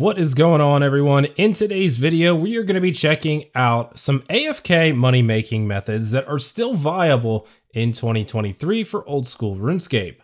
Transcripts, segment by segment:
What is going on, everyone? In today's video, we are going to be checking out some AFK money making methods that are still viable in 2023 for old school RuneScape.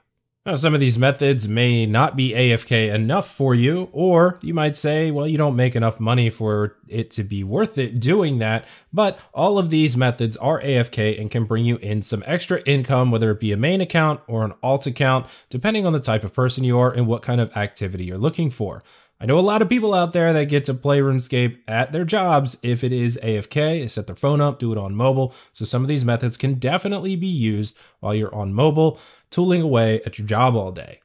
Now, some of these methods may not be AFK enough for you, or you might say, well, you don't make enough money for it to be worth it doing that, but all of these methods are AFK and can bring you in some extra income, whether it be a main account or an alt account, depending on the type of person you are and what kind of activity you're looking for. I know a lot of people out there that get to play RuneScape at their jobs if it is AFK. They set their phone up, do it on mobile. So some of these methods can definitely be used while you're on mobile, tooling away at your job all day.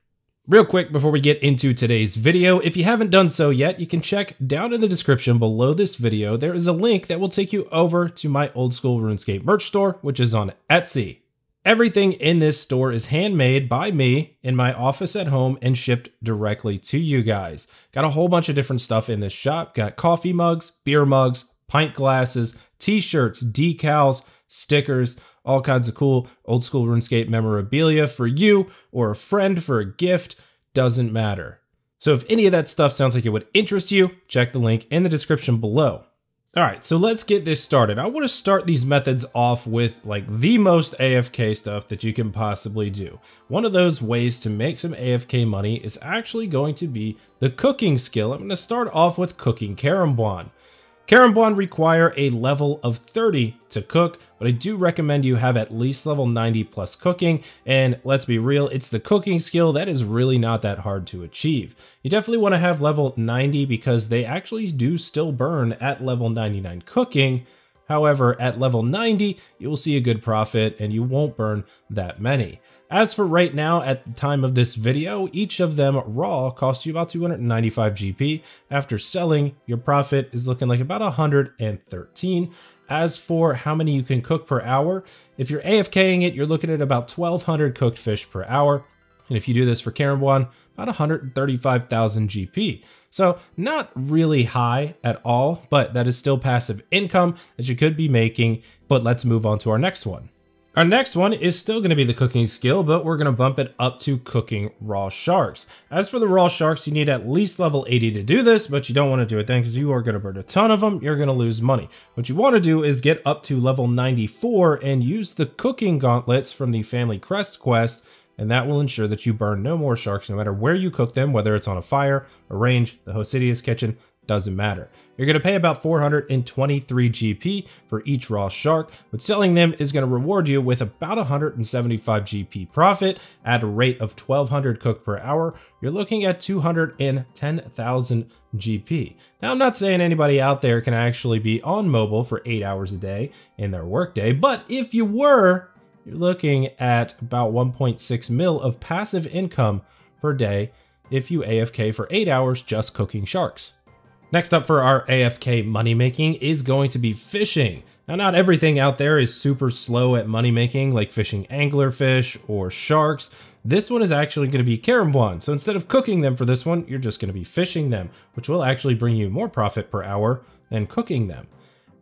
Real quick before we get into today's video, if you haven't done so yet, you can check down in the description below this video. There is a link that will take you over to my old school RuneScape merch store, which is on Etsy. Everything in this store is handmade by me in my office at home and shipped directly to you guys. Got a whole bunch of different stuff in this shop. Got coffee mugs, beer mugs, pint glasses, t-shirts, decals, stickers, all kinds of cool old school RuneScape memorabilia for you or a friend for a gift, doesn't matter. So if any of that stuff sounds like it would interest you, check the link in the description below. All right, so let's get this started. I want to start these methods off with like the most AFK stuff that you can possibly do. One of those ways to make some AFK money is actually going to be the cooking skill. I'm going to start off with cooking KARAMBWAN. KARAMBWAN require a level of 30 to cook, but I do recommend you have at least level 90 plus cooking, and let's be real, it's the cooking skill that is really not that hard to achieve. You definitely want to have level 90 because they actually do still burn at level 99 cooking. However, at level 90, you will see a good profit and you won't burn that many. As for right now, at the time of this video, each of them raw costs you about 295 GP. After selling, your profit is looking like about 113. As for how many you can cook per hour, if you're AFKing it, you're looking at about 1,200 cooked fish per hour. And if you do this for KARAMBWAN, about 135,000 GP. So not really high at all, but that is still passive income that you could be making. But let's move on to our next one. Our next one is still going to be the cooking skill, but we're going to bump it up to cooking raw sharks. As for the raw sharks, you need at least level 80 to do this, but you don't want to do it then because you are going to burn a ton of them. You're going to lose money. What you want to do is get up to level 94 and use the cooking gauntlets from the Family Crest quest, and that will ensure that you burn no more sharks no matter where you cook them, whether it's on a fire, a range, the Hosidius kitchen, doesn't matter. You're going to pay about 423 GP for each raw shark, but selling them is going to reward you with about 175 GP profit at a rate of 1,200 cooked per hour. You're looking at 210,000 GP. Now, I'm not saying anybody out there can actually be on mobile for 8 hours a day in their workday, but if you were, you're looking at about 1.6 mil of passive income per day if you AFK for 8 hours just cooking sharks. Next up for our AFK money making is going to be fishing. Now, not everything out there is super slow at money making, like fishing anglerfish or sharks. This one is actually going to be KARAMBWAN. So instead of cooking them for this one, you're just going to be fishing them, which will actually bring you more profit per hour than cooking them.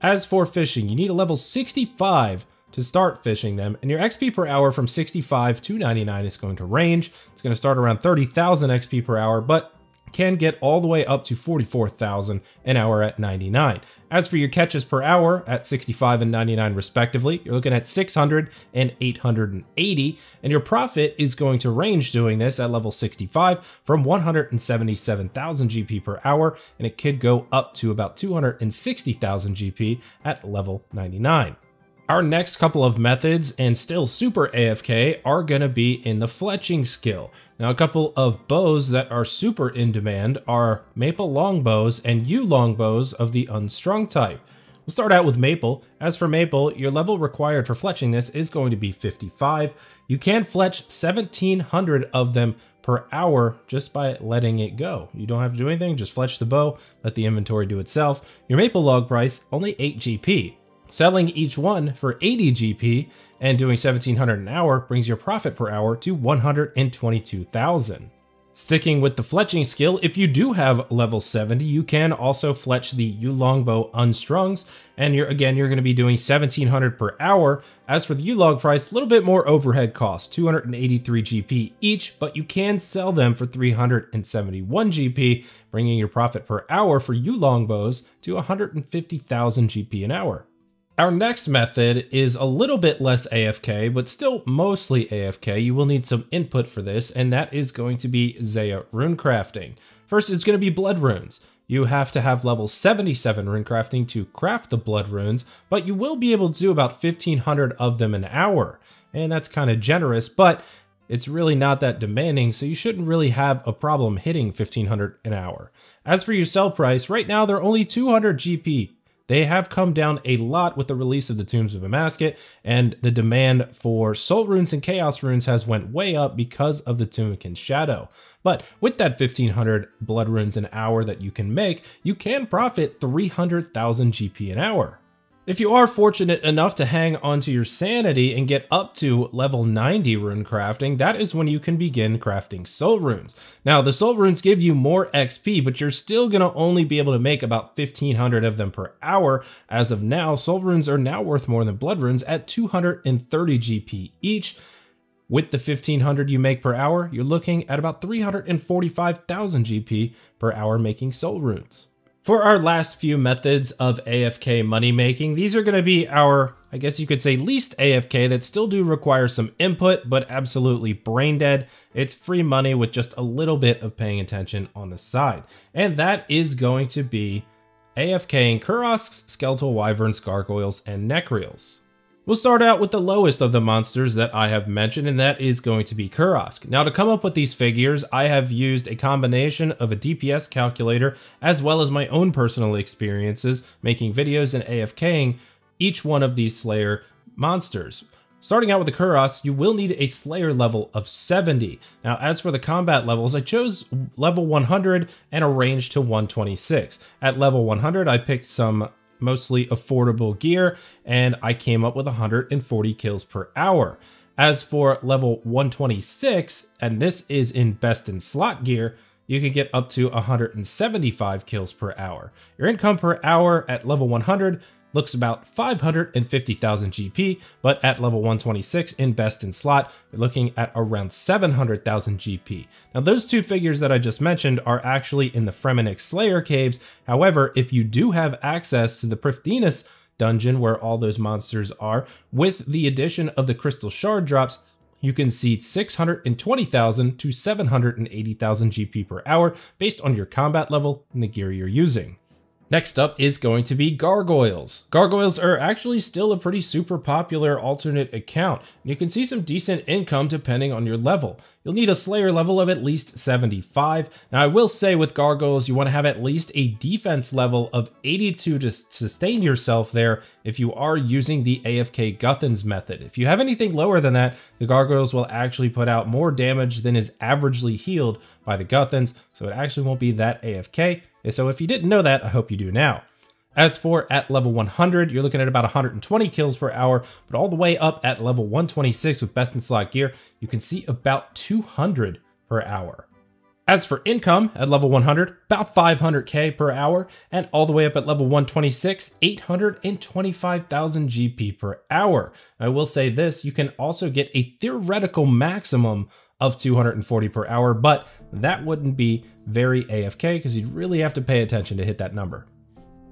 As for fishing, you need a level 65 to start fishing them, and your XP per hour from 65 to 99 is going to range. It's going to start around 30,000 XP per hour, but can get all the way up to 44,000 an hour at 99. As for your catches per hour at 65 and 99 respectively, you're looking at 600 and 880, and your profit is going to range doing this at level 65 from 177,000 GP per hour, and it could go up to about 260,000 GP at level 99. Our next couple of methods, and still super AFK, are going to be in the fletching skill. Now, a couple of bows that are super in demand are maple longbows and yew longbows of the unstrung type. We'll start out with maple. As for maple, your level required for fletching this is going to be 55. You can fletch 1,700 of them per hour just by letting it go. You don't have to do anything, just fletch the bow, let the inventory do itself. Your maple log price, only 8 GP. Selling each one for 80 GP and doing 1,700 an hour brings your profit per hour to 122,000. Sticking with the fletching skill, if you do have level 70, you can also fletch the U-Longbow Unstrungs, and you're going to be doing 1700 per hour. As for the U-Log price, a little bit more overhead cost, 283 GP each, but you can sell them for 371 GP, bringing your profit per hour for U-Longbows to 150,000 GP an hour. Our next method is a little bit less AFK, but still mostly AFK. You will need some input for this, and that is going to be Zeah rune crafting. First is going to be blood runes. You have to have level 77 rune crafting to craft the blood runes, but you will be able to do about 1,500 of them an hour. And that's kind of generous, but it's really not that demanding, so you shouldn't really have a problem hitting 1,500 an hour. As for your sell price, right now they're only 200 GP. They have come down a lot with the release of the Tombs of Amasket, and the demand for soul runes and chaos runes has went way up because of the Tumikin's Shadow. But with that 1,500 blood runes an hour that you can make, you can profit 300,000 GP an hour. If you are fortunate enough to hang onto your sanity and get up to level 90 rune crafting, that is when you can begin crafting soul runes. Now, the soul runes give you more XP, but you're still going to only be able to make about 1,500 of them per hour. As of now, soul runes are now worth more than blood runes at 230 GP each. With the 1,500 you make per hour, you're looking at about 345,000 GP per hour making soul runes. For our last few methods of AFK money making, these are going to be our, I guess you could say, least AFK that still do require some input, but absolutely brain dead. It's free money with just a little bit of paying attention on the side. And that is going to be AFKing Kurosks, Skeletal Wyverns, Gargoyles, and Necreals. We'll start out with the lowest of the monsters that I have mentioned, and that is going to be Kurosk. Now, to come up with these figures, I have used a combination of a DPS calculator as well as my own personal experiences making videos and AFKing each one of these Slayer monsters. Starting out with the Kurosk, you will need a Slayer level of 70. Now, as for the combat levels, I chose level 100 and a range to 126. At level 100, I picked some mostly affordable gear, and I came up with 140 kills per hour. As for level 126, and this is in best in slot gear, you can get up to 175 kills per hour. Your income per hour at level 100 looks about 550,000 GP, but at level 126 in best in slot, you're looking at around 700,000 GP. Now, those two figures that I just mentioned are actually in the Fremennik Slayer caves. However, if you do have access to the Prifddinas dungeon where all those monsters are, with the addition of the crystal shard drops, you can see 620,000 to 780,000 GP per hour based on your combat level and the gear you're using. Next up is going to be Gargoyles. Gargoyles are actually still a pretty super popular alternate account. You can see some decent income depending on your level. You'll need a Slayer level of at least 75. Now, I will say with Gargoyles, you want to have at least a defense level of 82 to sustain yourself there if you are using the AFK Guthans method. If you have anything lower than that, the Gargoyles will actually put out more damage than is averagely healed by the Guthans, so it actually won't be that AFK. So if you didn't know that, I hope you do now. As for at level 100, you're looking at about 120 kills per hour, but all the way up at level 126 with best in slot gear, you can see about 200 per hour. As for income at level 100, about 500k per hour, and all the way up at level 126, 825,000 GP per hour. I will say this, you can also get a theoretical maximum of 240 per hour, but that wouldn't be very AFK because you'd really have to pay attention to hit that number.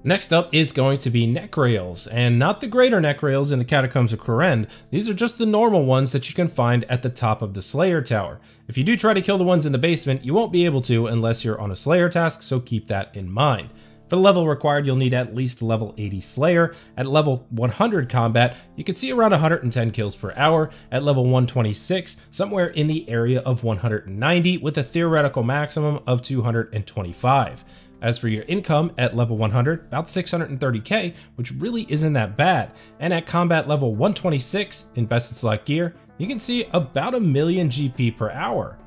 Next up is going to be Necreals, and not the greater Necreals in the Catacombs of Kourend. These are just the normal ones that you can find at the top of the Slayer Tower. If you do try to kill the ones in the basement, you won't be able to unless you're on a Slayer task, so keep that in mind. For the level required, you'll need at least level 80 Slayer. At level 100 combat, you can see around 110 kills per hour. At level 126, somewhere in the area of 190 with a theoretical maximum of 225. As for your income at level 100, about 630k, which really isn't that bad. And at combat level 126 in best in slot gear, you can see about 1 million GP per hour.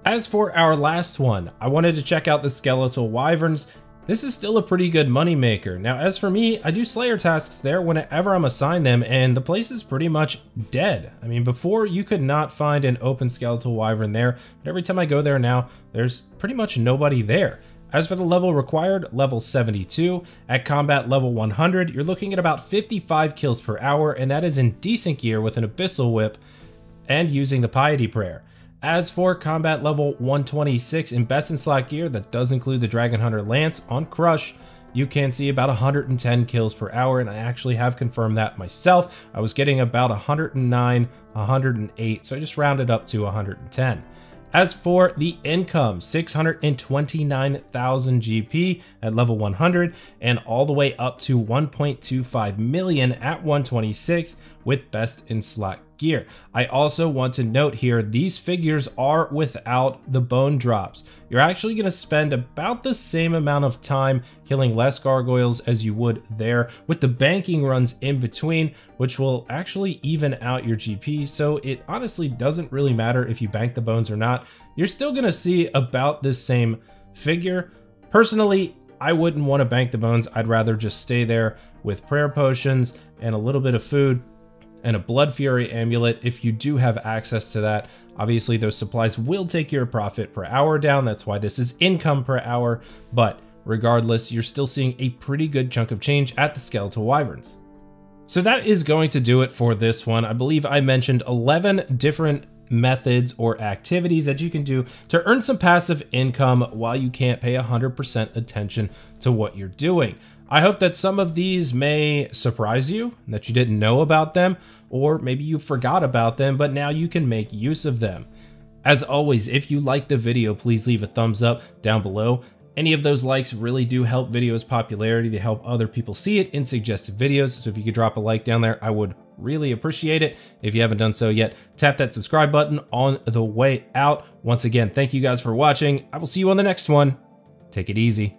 As for our last one, I wanted to check out the Skeletal Wyverns. this is still a pretty good money maker. Now, as for me, I do Slayer tasks there whenever I'm assigned them, and the place is pretty much dead. I mean, before you could not find an open skeletal wyvern there, but every time I go there now, there's pretty much nobody there. As for the level required, level 72, at combat level 100, you're looking at about 55 kills per hour, and that is in decent gear with an abyssal whip and using the piety prayer. As for combat level 126 in best in slot gear, that does include the Dragon Hunter Lance on Crush, you can see about 110 kills per hour, and I actually have confirmed that myself. I was getting about 109, 108, so I just rounded up to 110. As for the income, 629,000 GP at level 100 and all the way up to 1.25 million at 126 with best in slot gear. I also want to note here, these figures are without the bone drops. You're actually going to spend about the same amount of time killing less gargoyles as you would there with the banking runs in between, which will actually even out your GP. So it honestly doesn't really matter if you bank the bones or not. You're still going to see about this same figure. Personally, I wouldn't want to bank the bones. I'd rather just stay there with prayer potions and a little bit of food and a Blood Fury amulet if you do have access to that. Obviously, those supplies will take your profit per hour down. That's why this is income per hour. But regardless, you're still seeing a pretty good chunk of change at the skeletal wyverns. So that is going to do it for this one. I believe I mentioned 11 different methods or activities that you can do to earn some passive income while you can't pay 100% attention to what you're doing. I hope that some of these may surprise you, that you didn't know about them, or maybe you forgot about them, but now you can make use of them. As always, if you liked the video, please leave a thumbs up down below. Any of those likes really do help videos' popularity. They help other people see it in suggested videos. So if you could drop a like down there, I would really appreciate it. If you haven't done so yet, tap that subscribe button on the way out. Once again, thank you guys for watching. I will see you on the next one. Take it easy.